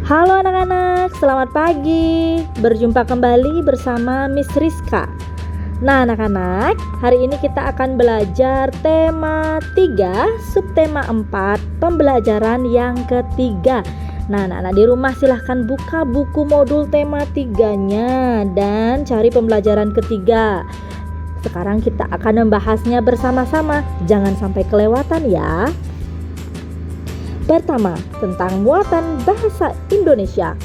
Halo anak-anak, selamat pagi. Berjumpa kembali bersama Miss Rizka. Nah anak-anak, hari ini kita akan belajar tema 3, subtema 4, pembelajaran yang ketiga. Nah anak-anak di rumah silahkan buka buku modul tema 3-nya dan cari pembelajaran ketiga. Sekarang kita akan membahasnya bersama-sama, jangan sampai kelewatan ya. Pertama, tentang muatan bahasa Indonesia,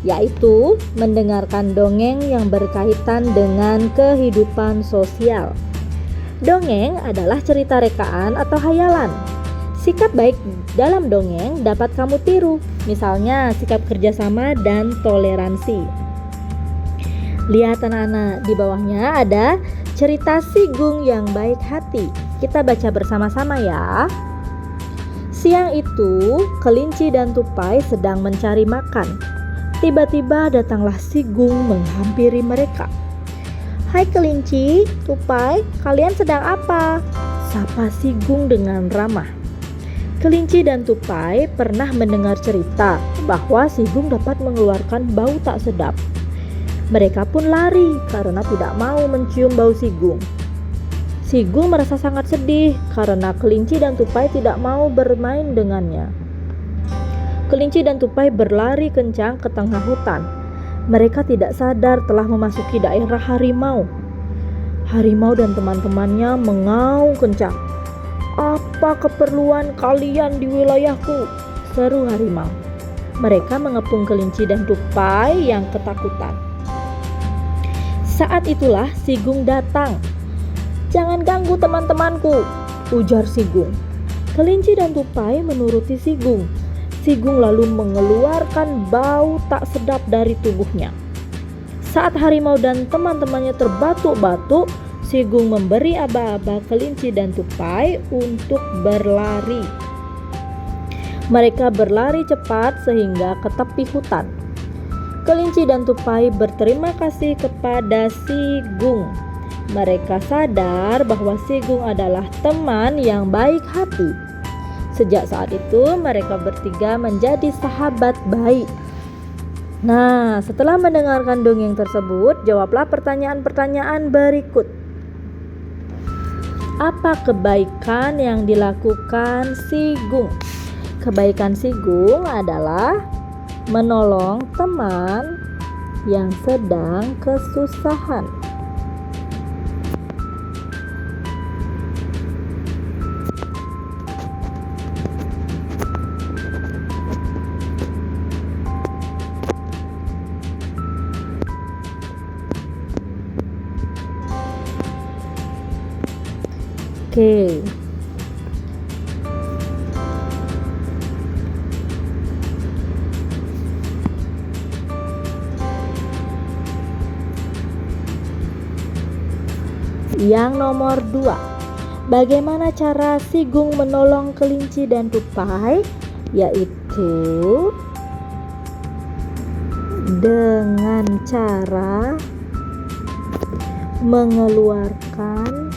yaitu mendengarkan dongeng yang berkaitan dengan kehidupan sosial. Dongeng adalah cerita rekaan atau hayalan. Sikap baik dalam dongeng dapat kamu tiru, misalnya sikap kerjasama dan toleransi. Lihat anak-anak, di bawahnya ada cerita Si Gung yang baik hati. Kita baca bersama-sama ya. Siang itu, kelinci dan tupai sedang mencari makan. Tiba-tiba datanglah Si Gung menghampiri mereka. "Hai kelinci, tupai, kalian sedang apa?" sapa Si Gung dengan ramah. Kelinci dan tupai pernah mendengar cerita bahwa Si Gung dapat mengeluarkan bau tak sedap. Mereka pun lari karena tidak mau mencium bau Si Gung. Si Gung merasa sangat sedih karena kelinci dan tupai tidak mau bermain dengannya. Kelinci dan tupai berlari kencang ke tengah hutan. Mereka tidak sadar telah memasuki daerah harimau. Harimau dan teman-temannya mengaum kencang. "Apa keperluan kalian di wilayahku?" seru harimau. Mereka mengepung kelinci dan tupai yang ketakutan. Saat itulah Si Gung datang. "Jangan ganggu teman-temanku," ujar Si Gung. Kelinci dan tupai menuruti Si Gung. Si Gung lalu mengeluarkan bau tak sedap dari tubuhnya. Saat harimau dan teman-temannya terbatuk-batuk, Si Gung memberi aba-aba kelinci dan tupai untuk berlari. Mereka berlari cepat sehingga ke tepi hutan. Kelinci dan tupai berterima kasih kepada Si Gung. Mereka sadar bahwa Si Gung adalah teman yang baik hati. Sejak saat itu mereka bertiga menjadi sahabat baik. Nah, setelah mendengarkan dongeng tersebut, jawablah pertanyaan-pertanyaan berikut. Apa kebaikan yang dilakukan Si Gung? Kebaikan Si Gung adalah menolong teman yang sedang kesusahan. Oke. Yang nomor 2. Bagaimana cara Si Gung menolong kelinci dan tupai? Yaitu dengan cara mengeluarkan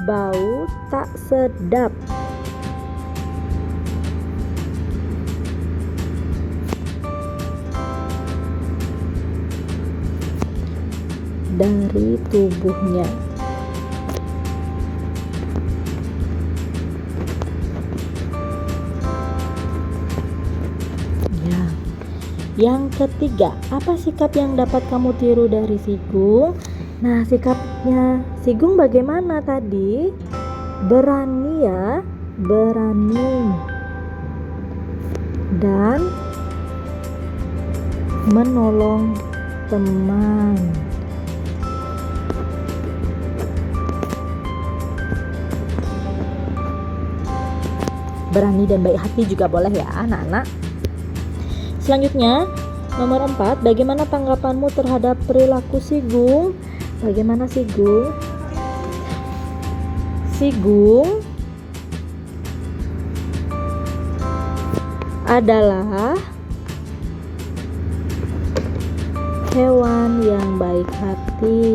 bau tak sedap dari tubuhnya. Ya. Yang ketiga, apa sikap yang dapat kamu tiru dari Si Gung? Nah, sikapnya Si Gung bagaimana tadi? Berani ya, berani. Dan menolong teman. Berani dan baik hati juga boleh ya anak-anak. Selanjutnya, nomor 4, bagaimana tanggapanmu terhadap perilaku Si Gung? Bagaimana Si Gung? Si Gung adalah hewan yang baik hati.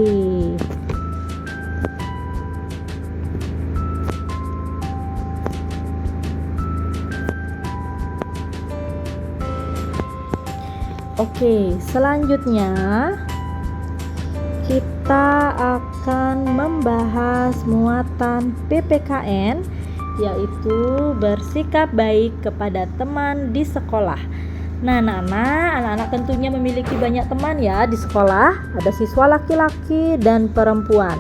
Oke, selanjutnya kita akan membahas muatan PPKN, yaitu bersikap baik kepada teman di sekolah. Nah, anak-anak tentunya memiliki banyak teman ya di sekolah. Ada siswa laki-laki dan perempuan.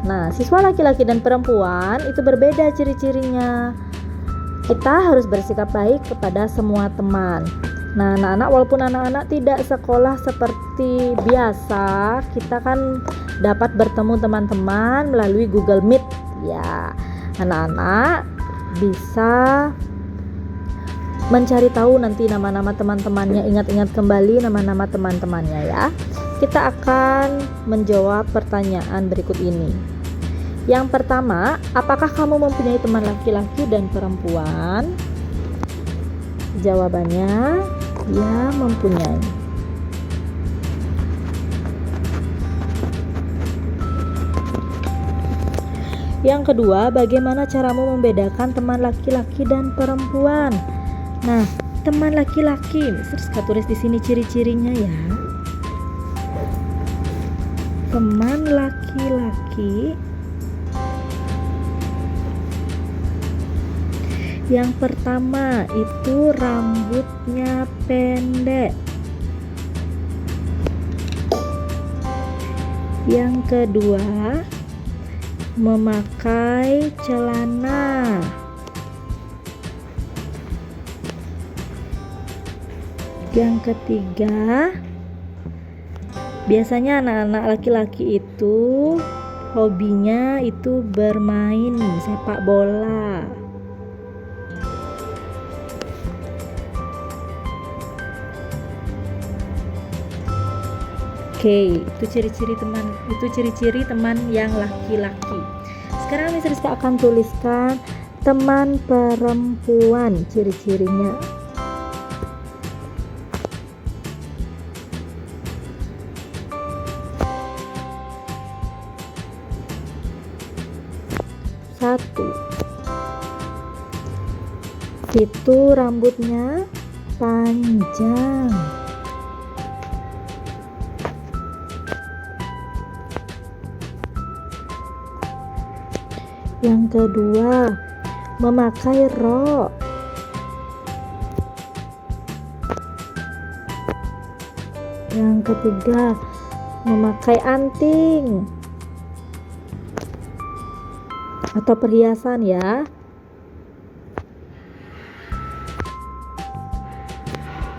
Nah, siswa laki-laki dan perempuan itu berbeda ciri-cirinya. Kita harus bersikap baik kepada semua teman. Nah, anak-anak, walaupun anak-anak tidak sekolah seperti biasa, kita kan dapat bertemu teman-teman melalui Google Meet. Ya, anak-anak bisa mencari tahu nanti nama-nama teman-temannya, ingat-ingat kembali nama-nama teman-temannya ya. Kita akan menjawab pertanyaan berikut ini. Yang pertama, apakah kamu mempunyai teman laki-laki dan perempuan? Jawabannya, ya, mempunyai. Yang kedua, bagaimana caramu membedakan teman laki-laki dan perempuan? Nah, teman laki-laki, Kak tulis di sini ciri-cirinya ya. Teman laki-laki yang pertama itu rambutnya pendek. Yang kedua, memakai celana. Yang ketiga, biasanya anak-anak laki-laki itu hobinya itu bermain sepak bola. Oke, itu ciri-ciri teman yang laki-laki. Sekarang Miss Rizka akan tuliskan teman perempuan, ciri-cirinya. Satu, itu rambutnya panjang. Yang kedua, memakai rok. Yang ketiga, memakai anting atau perhiasan ya.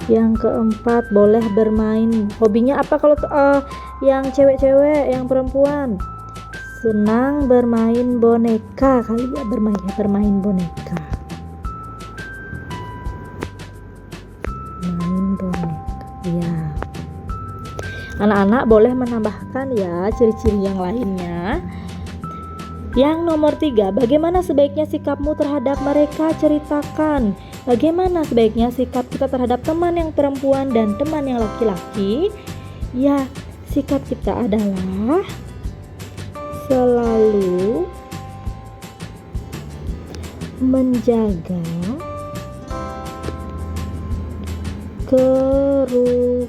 Yang keempat, boleh bermain. Hobinya apa kalau yang cewek-cewek, yang perempuan? Senang bermain boneka kali ya, bermain boneka. Main boneka. Ya. Anak-anak boleh menambahkan ya ciri-ciri yang lainnya. Yang nomor 3, bagaimana sebaiknya sikapmu terhadap mereka? Ceritakan. Bagaimana sebaiknya sikap kita terhadap teman yang perempuan dan teman yang laki-laki? Ya, sikap kita adalah selalu menjaga kerukunan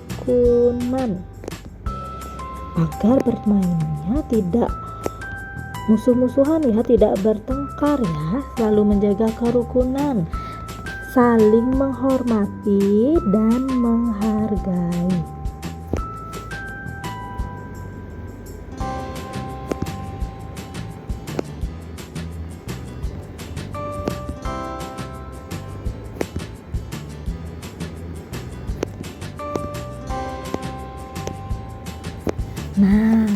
agar bermainnya tidak musuh-musuhan ya, tidak bertengkar ya, selalu menjaga kerukunan, saling menghormati dan menghargai. Nah,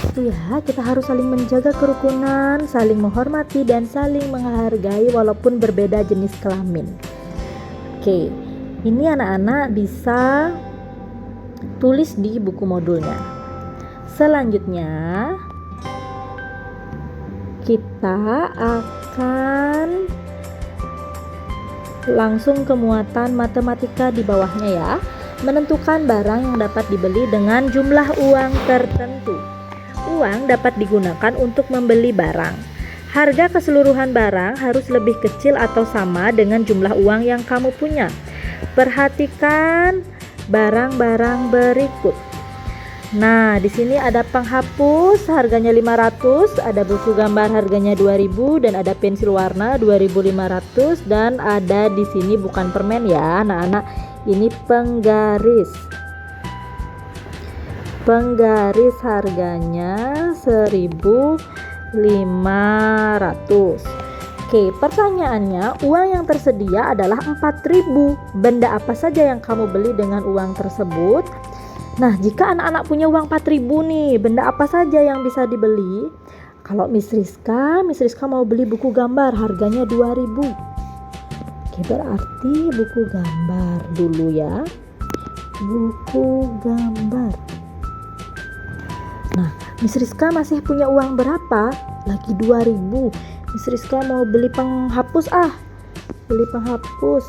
itu ya, kita harus saling menjaga kerukunan, saling menghormati dan saling menghargai walaupun berbeda jenis kelamin. Oke, ini anak-anak bisa tulis di buku modulnya. Selanjutnya, kita akan langsung ke muatan matematika di bawahnya ya. Menentukan barang yang dapat dibeli dengan jumlah uang tertentu. Uang dapat digunakan untuk membeli barang. Harga keseluruhan barang harus lebih kecil atau sama dengan jumlah uang yang kamu punya. Perhatikan barang-barang berikut. Nah, di sini ada penghapus harganya 500, ada buku gambar harganya 2000 dan ada pensil warna 2500 dan ada di sini bukan permen ya, anak-anak, ini penggaris. Penggaris harganya 1500. Oke, pertanyaannya, uang yang tersedia adalah 4000. Benda apa saja yang kamu beli dengan uang tersebut? Nah, jika anak-anak punya uang 4000 nih, benda apa saja yang bisa dibeli? Kalau Miss Rizka mau beli buku gambar harganya 2000. Oke, berarti buku gambar dulu ya. Buku gambar. Nah, Miss Rizka masih punya uang berapa? Lagi 2000. Miss Rizka mau beli penghapus beli penghapus.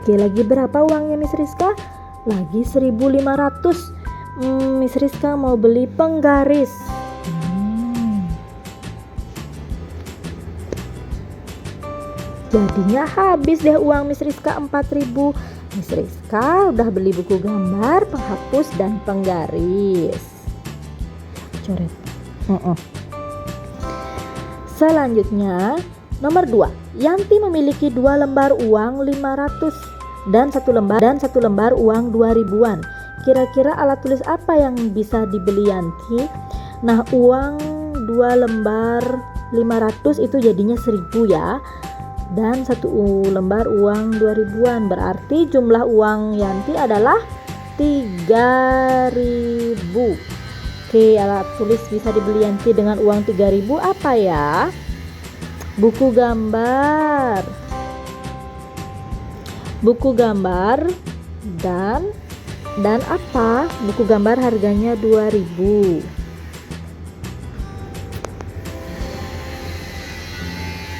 Oke, lagi berapa uangnya Miss Rizka? Lagi 1500. Miss Rizka mau beli penggaris. Jadinya habis deh uang Miss Rizka 4000. Miss Rizka udah beli buku gambar, penghapus, dan penggaris. Coret. Selanjutnya, nomor 2. Yanti memiliki 2 lembar uang 500 dan satu lembar uang 2000-an. Kira-kira alat tulis apa yang bisa dibeli Yanti? Nah, uang 2 lembar 500 itu jadinya 1000 ya. Dan satu lembar uang 2000-an, berarti jumlah uang Yanti adalah 3000. Oke, alat tulis bisa dibeli Yanti dengan uang 3000 apa ya? Buku gambar. Buku gambar dan apa? Buku gambar harganya 2000.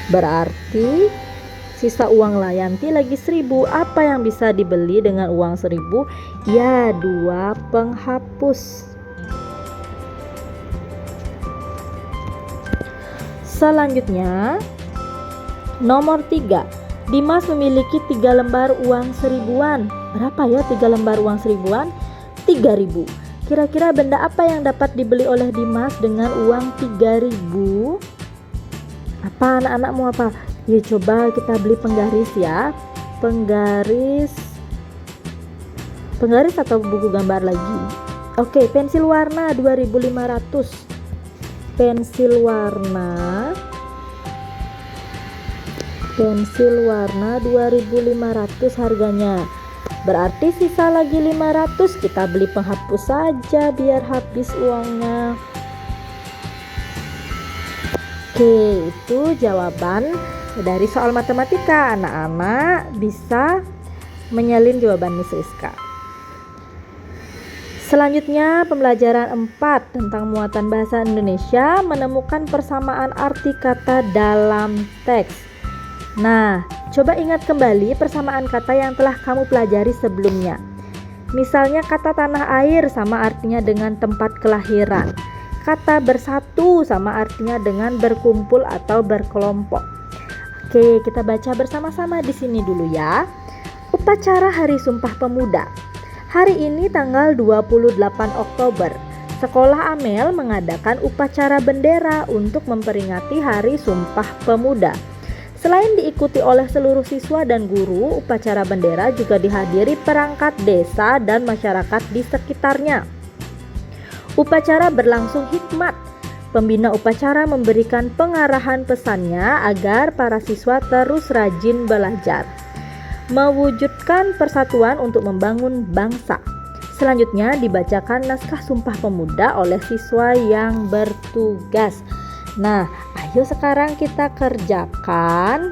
Berarti sisa uang Yanti lagi 1000. Apa yang bisa dibeli dengan uang 1000? Ya, 2 penghapus. Selanjutnya, nomor 3. Dimas memiliki 3 lembar uang 1000-an. Berapa ya 3 lembar uang 1000-an? 3000. Kira-kira benda apa yang dapat dibeli oleh Dimas dengan uang 3000? Apa anak-anak mau apa? Ya, coba kita beli penggaris ya. Penggaris atau buku gambar lagi. Oke, pensil warna 2500. Pensil warna 2500 harganya. Berarti sisa lagi 500. Kita beli penghapus saja biar habis uangnya. Oke, itu jawaban dari soal matematika. Anak-anak bisa menyalin jawaban Miss Rizka. Selanjutnya, pembelajaran 4 tentang muatan bahasa Indonesia, menemukan persamaan arti kata dalam teks. Nah, coba ingat kembali persamaan kata yang telah kamu pelajari sebelumnya. Misalnya kata tanah air sama artinya dengan tempat kelahiran. Kata bersatu sama artinya dengan berkumpul atau berkelompok. Oke, kita baca bersama-sama di sini dulu ya. Upacara Hari Sumpah Pemuda. Hari ini tanggal 28 Oktober, Sekolah Amel mengadakan upacara bendera untuk memperingati Hari Sumpah Pemuda. Selain diikuti oleh seluruh siswa dan guru, upacara bendera juga dihadiri perangkat desa dan masyarakat di sekitarnya. Upacara berlangsung hikmat. Pembina upacara memberikan pengarahan pesannya agar para siswa terus rajin belajar, mewujudkan persatuan untuk membangun bangsa. Selanjutnya dibacakan naskah Sumpah Pemuda oleh siswa yang bertugas. Nah, ayo sekarang kita kerjakan.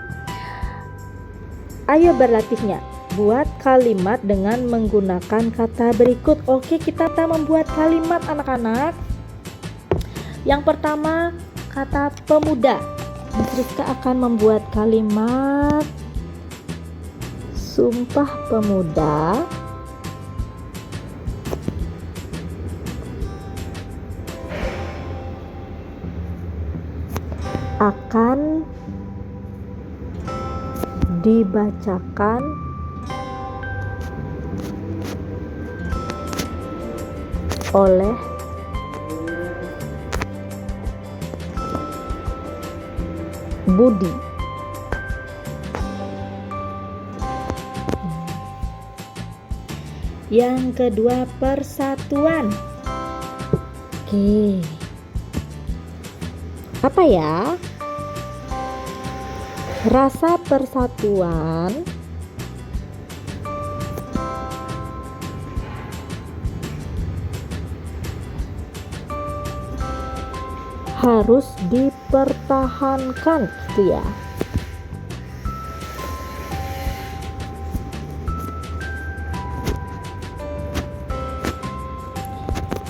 Ayo berlatihnya. Buat kalimat dengan menggunakan kata berikut. Oke, kita membuat kalimat anak-anak. Yang pertama, kata pemuda. Miss Rizka akan membuat kalimat Sumpah Pemuda akan dibacakan oleh budi. Yang kedua, persatuan. Oke. Apa ya? Rasa persatuan harus dipertahankan gitu ya.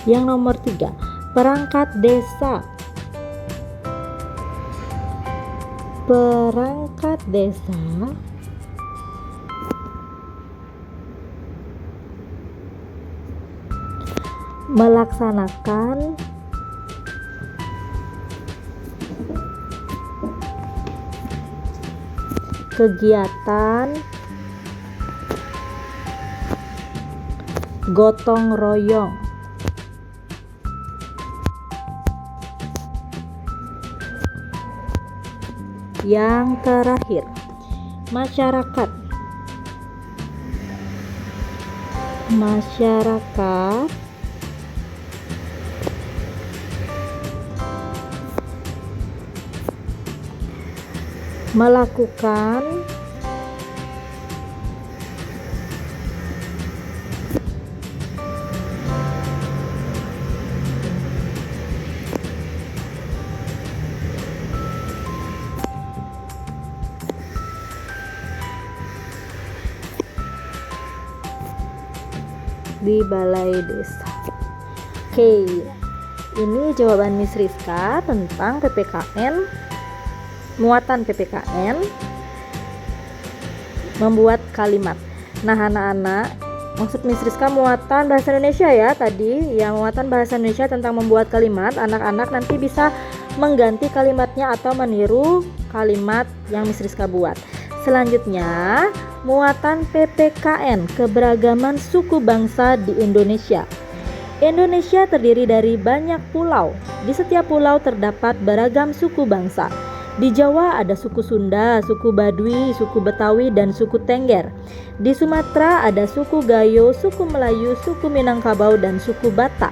Yang nomor 3, perangkat desa. Perangkat desa melaksanakan kegiatan gotong royong. Yang terakhir, masyarakat. Masyarakat melakukan di balai desa. Oke, ini jawaban Miss Rizka tentang PPKN, muatan PPKN, membuat kalimat. Nah anak-anak, maksud Miss Rizka muatan bahasa Indonesia ya tadi, ya muatan bahasa Indonesia tentang membuat kalimat. Anak-anak nanti bisa mengganti kalimatnya atau meniru kalimat yang Miss Rizka buat. Selanjutnya, muatan PPKN, keberagaman suku bangsa di Indonesia. Indonesia terdiri dari banyak pulau. Di setiap pulau terdapat beragam suku bangsa. Di Jawa ada suku Sunda, suku Baduy, suku Betawi, dan suku Tengger. Di Sumatera ada suku Gayo, suku Melayu, suku Minangkabau, dan suku Batak.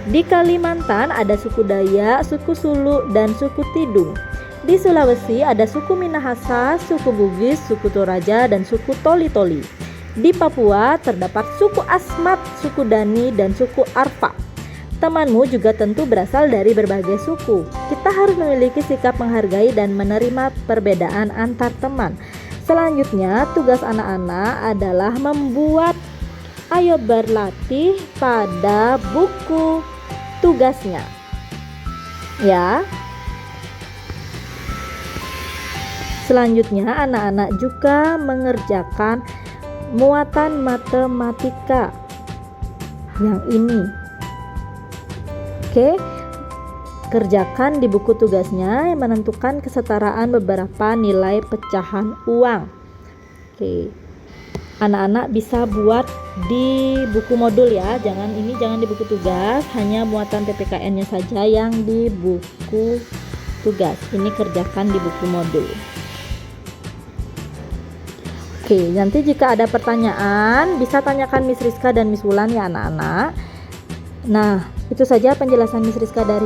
Di Kalimantan ada suku Dayak, suku Sulu, dan suku Tidung. Di Sulawesi ada suku Minahasa, suku Bugis, suku Toraja, dan suku Toli-Toli. Di Papua terdapat suku Asmat, suku Dani, dan suku Arfa. Temanmu juga tentu berasal dari berbagai suku. Kita harus memiliki sikap menghargai dan menerima perbedaan antar teman. Selanjutnya, tugas anak-anak adalah membuat ayo berlatih pada buku tugasnya. Ya. Selanjutnya, anak-anak juga mengerjakan muatan matematika yang ini. Oke, kerjakan di buku tugasnya yang menentukan kesetaraan beberapa nilai pecahan uang. Oke, anak-anak bisa buat di buku modul ya, jangan di buku tugas, hanya muatan PPKN-nya saja yang di buku tugas. Ini kerjakan di buku modul. Oke, nanti jika ada pertanyaan bisa tanyakan Miss Rizka dan Miss Wulan ya anak-anak. Nah, itu saja penjelasan Miss Rizka dari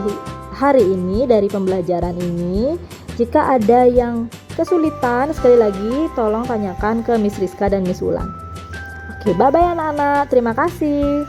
hari ini, dari pembelajaran ini. Jika ada yang kesulitan, sekali lagi tolong tanyakan ke Miss Rizka dan Miss Wulan. Oke, bye-bye anak-anak. Terima kasih.